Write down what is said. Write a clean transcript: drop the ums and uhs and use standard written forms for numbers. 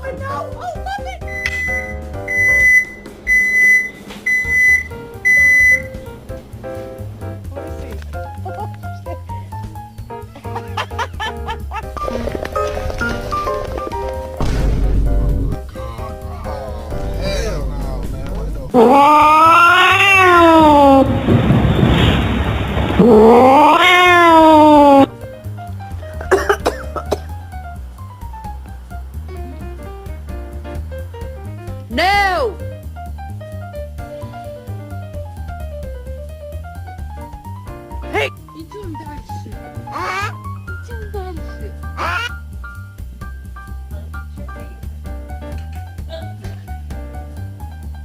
I know. I love it. Let me see. Hell no, man. What the No. Hey. You too embarrassing. Ah.